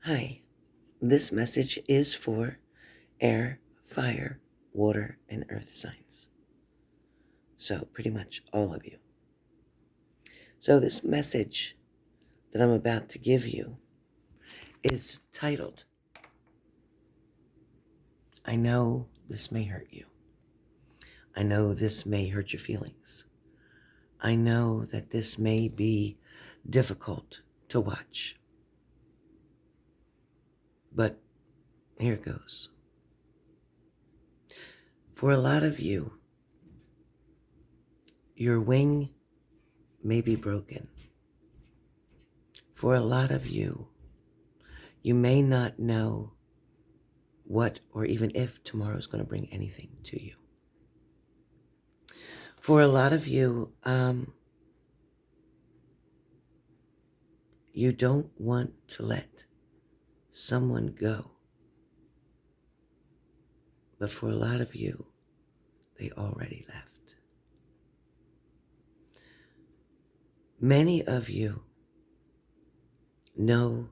Hi, this message is for air, fire, water, and earth signs. So, pretty much all of you. So, this message that I'm about to give you is titled, I know this may hurt you. I know this may hurt your feelings. I know that this may be difficult to watch. But here it goes. For a lot of you, your wing may be broken. For a lot of you, you may not know what or even if tomorrow is going to bring anything to you. For a lot of you, you don't want to let someone go. But for a lot of you, they already left. Many of you know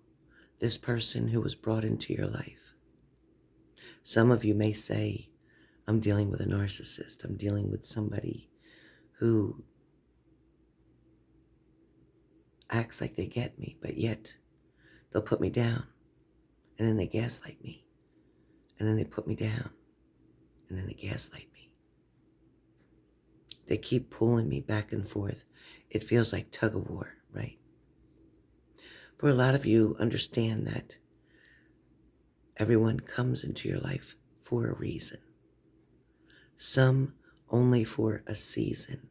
this person who was brought into your life. Some of you may say, I'm dealing with a narcissist. I'm dealing with somebody who acts like they get me, but yet they'll put me down. And then they gaslight me. And then they put me down. And then they gaslight me. They keep pulling me back and forth. It feels like tug of war, right? For a lot of you, understand that everyone comes into your life for a reason. Some only for a season,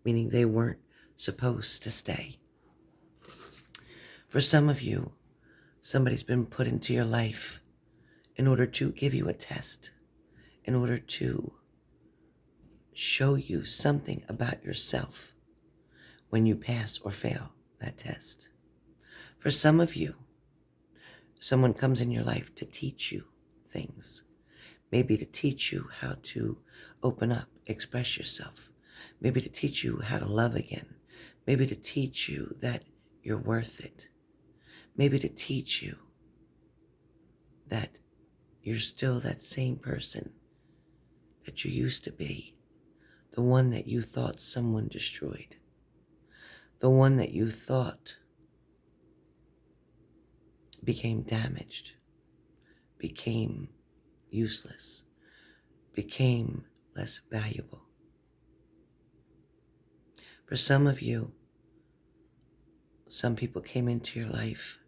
meaning they weren't supposed to stay. For some of you, somebody's been put into your life in order to give you a test, in order to show you something about yourself when you pass or fail that test. For some of you, someone comes in your life to teach you things, maybe to teach you how to open up, express yourself, maybe to teach you how to love again, maybe to teach you that you're worth it, maybe to teach you that you're still that same person that you used to be, the one that you thought someone destroyed, the one that you thought became damaged, became useless, became less valuable. For some of you, some people came into your life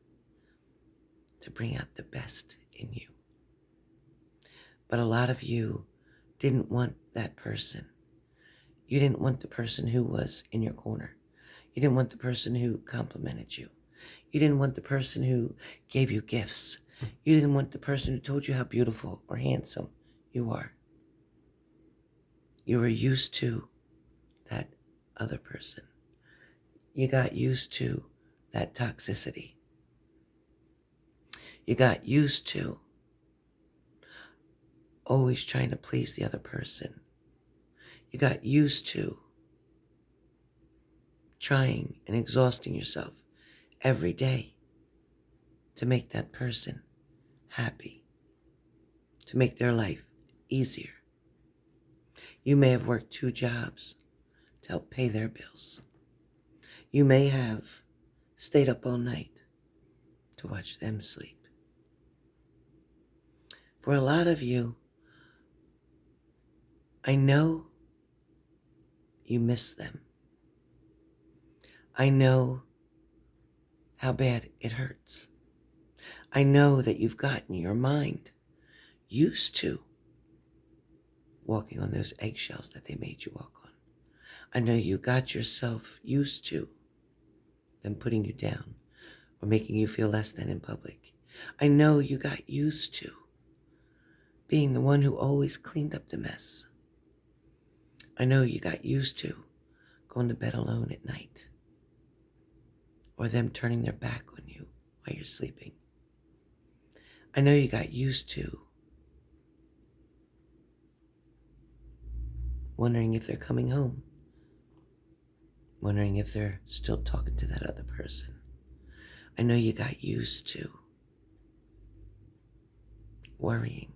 to bring out the best in you. But a lot of you didn't want that person. You didn't want the person who was in your corner. You didn't want the person who complimented you. You didn't want the person who gave you gifts. You didn't want the person who told you how beautiful or handsome you are. You were used to that other person. You got used to that toxicity. You got used to always trying to please the other person. You got used to trying and exhausting yourself every day to make that person happy, to make their life easier. You may have worked 2 jobs to help pay their bills. You may have stayed up all night to watch them sleep. For a lot of you, I know you miss them. I know how bad it hurts. I know that you've gotten your mind used to walking on those eggshells that they made you walk on. I know you got yourself used to them putting you down or making you feel less than in public. I know you got used to being the one who always cleaned up the mess. I know you got used to going to bed alone at night or them turning their back on you while you're sleeping. I know you got used to wondering if they're coming home, wondering if they're still talking to that other person. I know you got used to worrying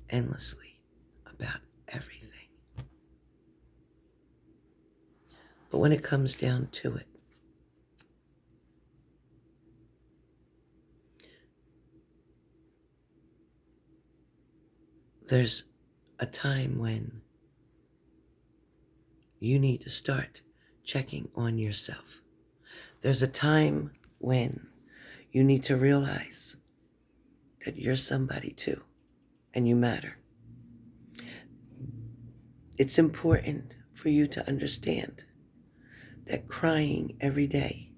endlessly about everything. But when it comes down to it, there's a time when you need to start checking on yourself. There's a time when you need to realize that you're somebody too, and you matter. It's important for you to understand that crying every day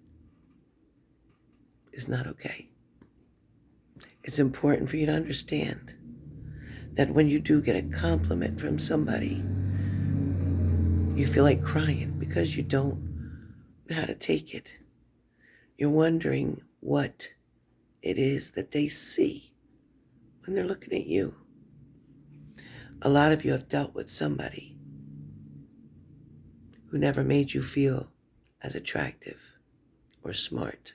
is not okay. It's important for you to understand that when you do get a compliment from somebody, you feel like crying because you don't know how to take it. You're wondering what it is that they see when they're looking at you. A lot of you have dealt with somebody who never made you feel as attractive or smart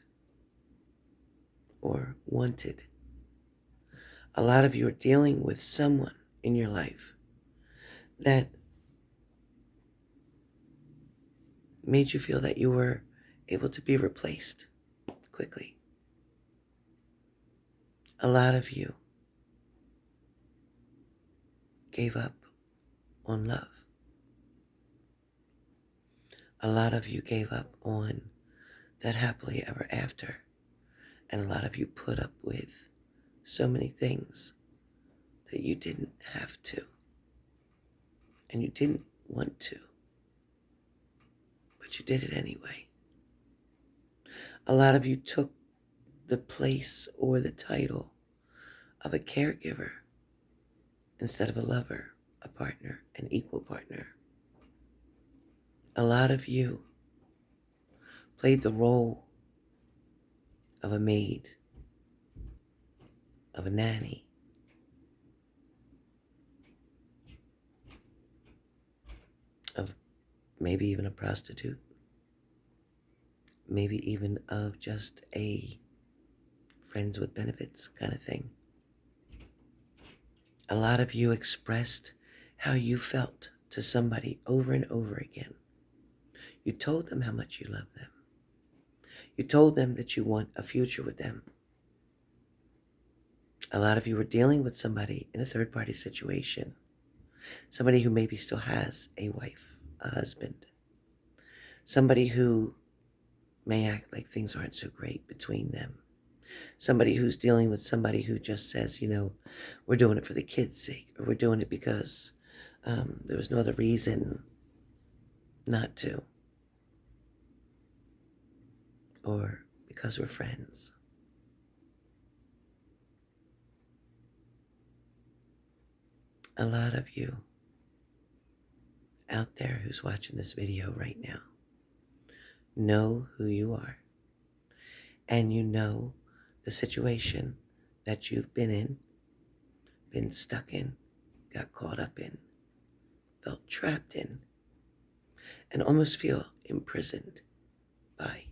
or wanted. A lot of you are dealing with someone in your life that made you feel that you were able to be replaced quickly. A lot of you gave up on love. A lot of you gave up on that happily ever after. And a lot of you put up with so many things that you didn't have to. And you didn't want to. But you did it anyway. A lot of you took the place or the title of a caregiver instead of a lover, a partner, an equal partner. A lot of you played the role of a maid, of a nanny, of maybe even a prostitute, maybe even of just a friends with benefits kind of thing. A lot of you expressed how you felt to somebody over and over again. You told them how much you love them. You told them that you want a future with them. A lot of you were dealing with somebody in a third-party situation, somebody who maybe still has a wife, a husband, somebody who may act like things aren't so great between them, somebody who's dealing with somebody who just says, we're doing it for the kids' sake, or we're doing it because there was no other reason not to, or because we're friends. A lot of you out there who's watching this video right now know who you are, and you know the situation that you've been in, been stuck in, got caught up in, felt trapped in, and almost feel imprisoned by.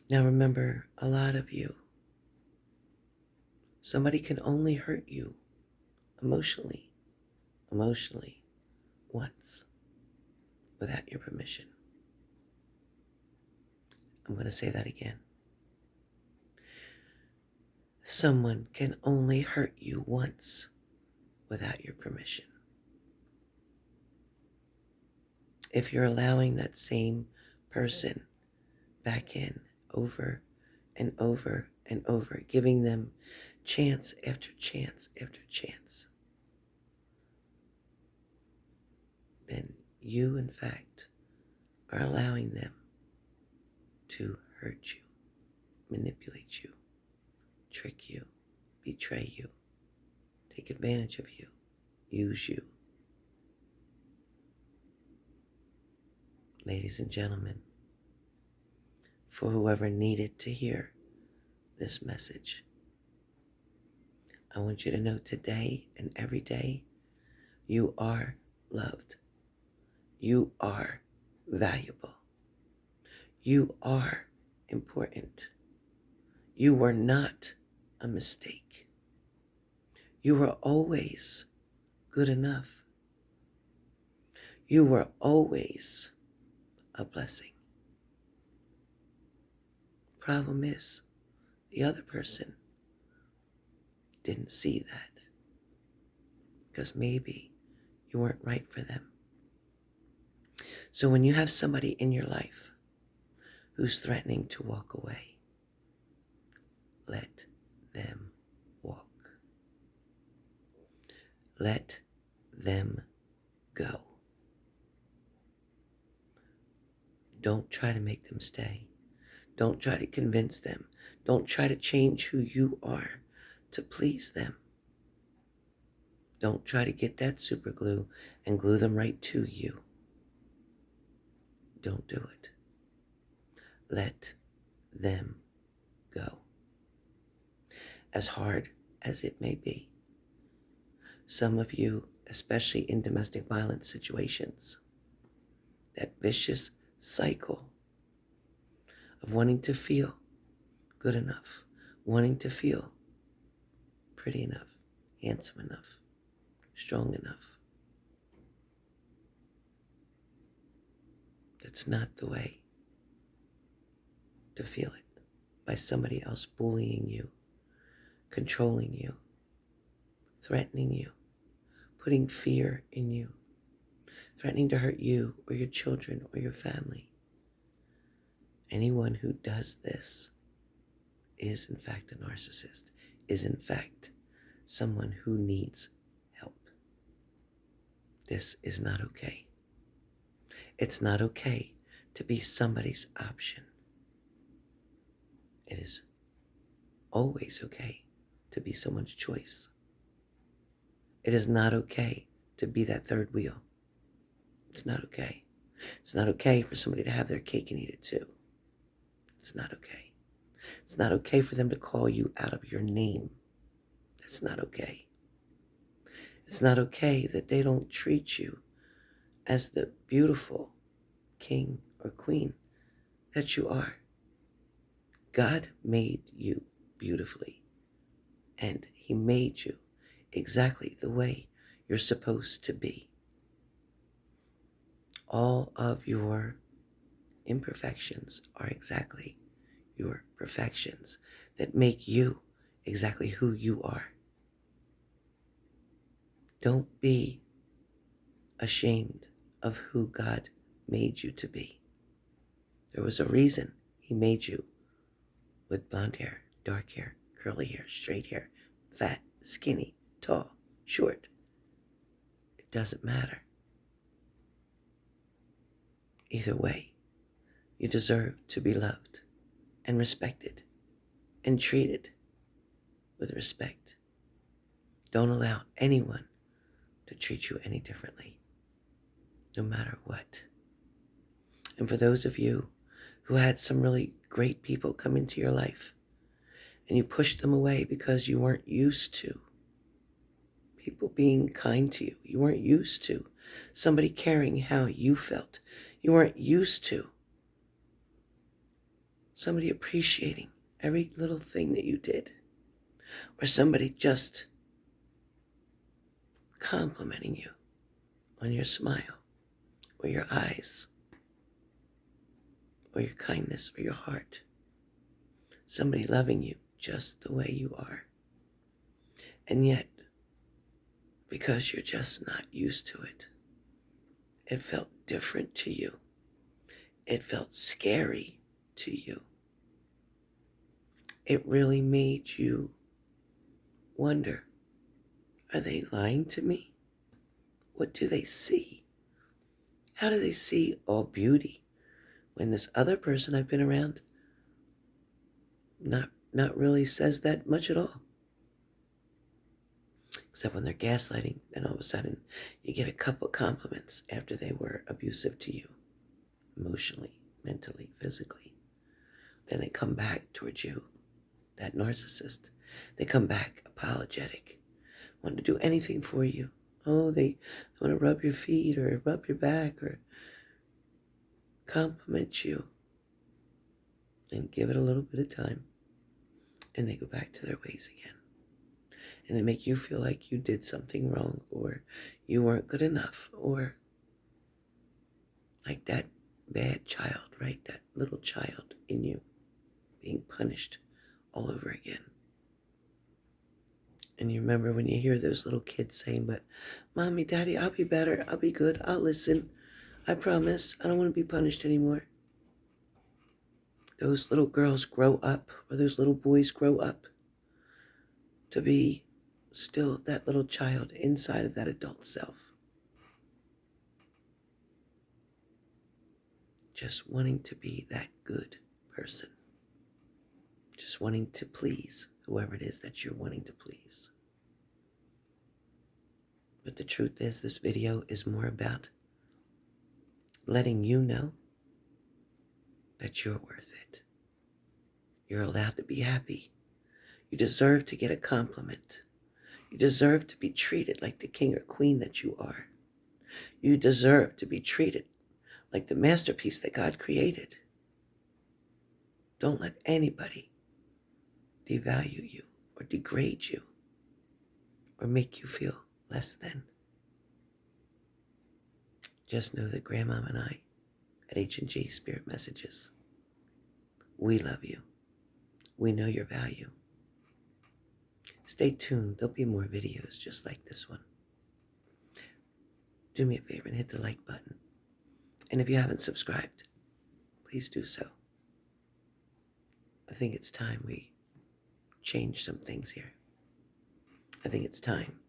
Now remember, a lot of you, somebody can only hurt you emotionally once without your permission. I'm going to say that again. Someone can only hurt you once without your permission. If you're allowing that same person back in over and over and over, giving them chance after chance after chance, then you, in fact, are allowing them to hurt you, manipulate you, trick you, betray you, take advantage of you, use you. Ladies and gentlemen, for whoever needed to hear this message, I want you to know today and every day, you are loved. You are valuable. You are important. You were not a mistake. You were always good enough. You were always a blessing. Problem is, the other person didn't see that because maybe you weren't right for them. So when you have somebody in your life who's threatening to walk away, let them walk. Let them go. Don't try to make them stay. Don't try to convince them. Don't try to change who you are to please them. Don't try to get that super glue and glue them right to you. Don't do it. Let them go. As hard as it may be. Some of you, especially in domestic violence situations, that vicious cycle of wanting to feel good enough, wanting to feel pretty enough, handsome enough, strong enough. That's not the way to feel it, by somebody else bullying you, controlling you, threatening you, putting fear in you, threatening to hurt you or your children or your family. Anyone who does this is in fact a narcissist, is in fact someone who needs help. This is not okay. It's not okay to be somebody's option. It is always okay to be someone's choice. It is not okay to be that third wheel. It's not okay. It's not okay for somebody to have their cake and eat it too. It's not okay. It's not okay for them to call you out of your name. That's not okay. It's not okay that they don't treat you as the beautiful king or queen that you are. God made you beautifully, and he made you exactly the way you're supposed to be. All of your imperfections are exactly your perfections that make you exactly who you are. Don't be ashamed of who God made you to be. There was a reason he made you with blonde hair, dark hair, curly hair, straight hair, fat, skinny, tall, short. It doesn't matter. Either way, you deserve to be loved and respected and treated with respect. Don't allow anyone to treat you any differently, no matter what. And for those of you who had some really great people come into your life and you pushed them away because you weren't used to people being kind to you, you weren't used to somebody caring how you felt, you weren't used to somebody appreciating every little thing that you did, or somebody just complimenting you on your smile, or your eyes, or your kindness, or your heart. Somebody loving you just the way you are. And yet, because you're just not used to it, it felt different to you. It felt scary to you. It really made you wonder, are they lying to me? What do they see? How do they see all beauty when this other person I've been around not really says that much at all? Except when they're gaslighting, then all of a sudden you get a couple compliments after they were abusive to you, emotionally, mentally, physically. Then they come back towards you, that narcissist. They come back apologetic, want to do anything for you. Oh, they want to rub your feet or rub your back or compliment you. And give it a little bit of time. and they go back to their ways again. And they make you feel like you did something wrong, or you weren't good enough, or like that bad child, right? That little child in you being punished all over again. And you remember when you hear those little kids saying, but Mommy, Daddy, I'll be better. I'll be good. I'll listen. I promise. I don't want to be punished anymore. Those little girls grow up, or those little boys grow up to be still that little child inside of that adult self. Just wanting to be that good person. Just wanting to please whoever it is that you're wanting to please. But the truth is, this video is more about letting you know that you're worth it. You're allowed to be happy. You deserve to get a compliment. You deserve to be treated like the king or queen that you are. You deserve to be treated like the masterpiece that God created. Don't let anybody devalue you or degrade you or make you feel less than. Just know that Grandmama and I at H&G Spirit Messages, we love you. We know your value. Stay tuned. There'll be more videos just like this one. Do me a favor and hit the like button. And if you haven't subscribed, please do so. I think it's time we change some things here. I think it's time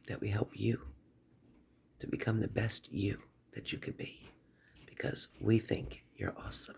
that we help you to become the best you that you could be, because we think you're awesome.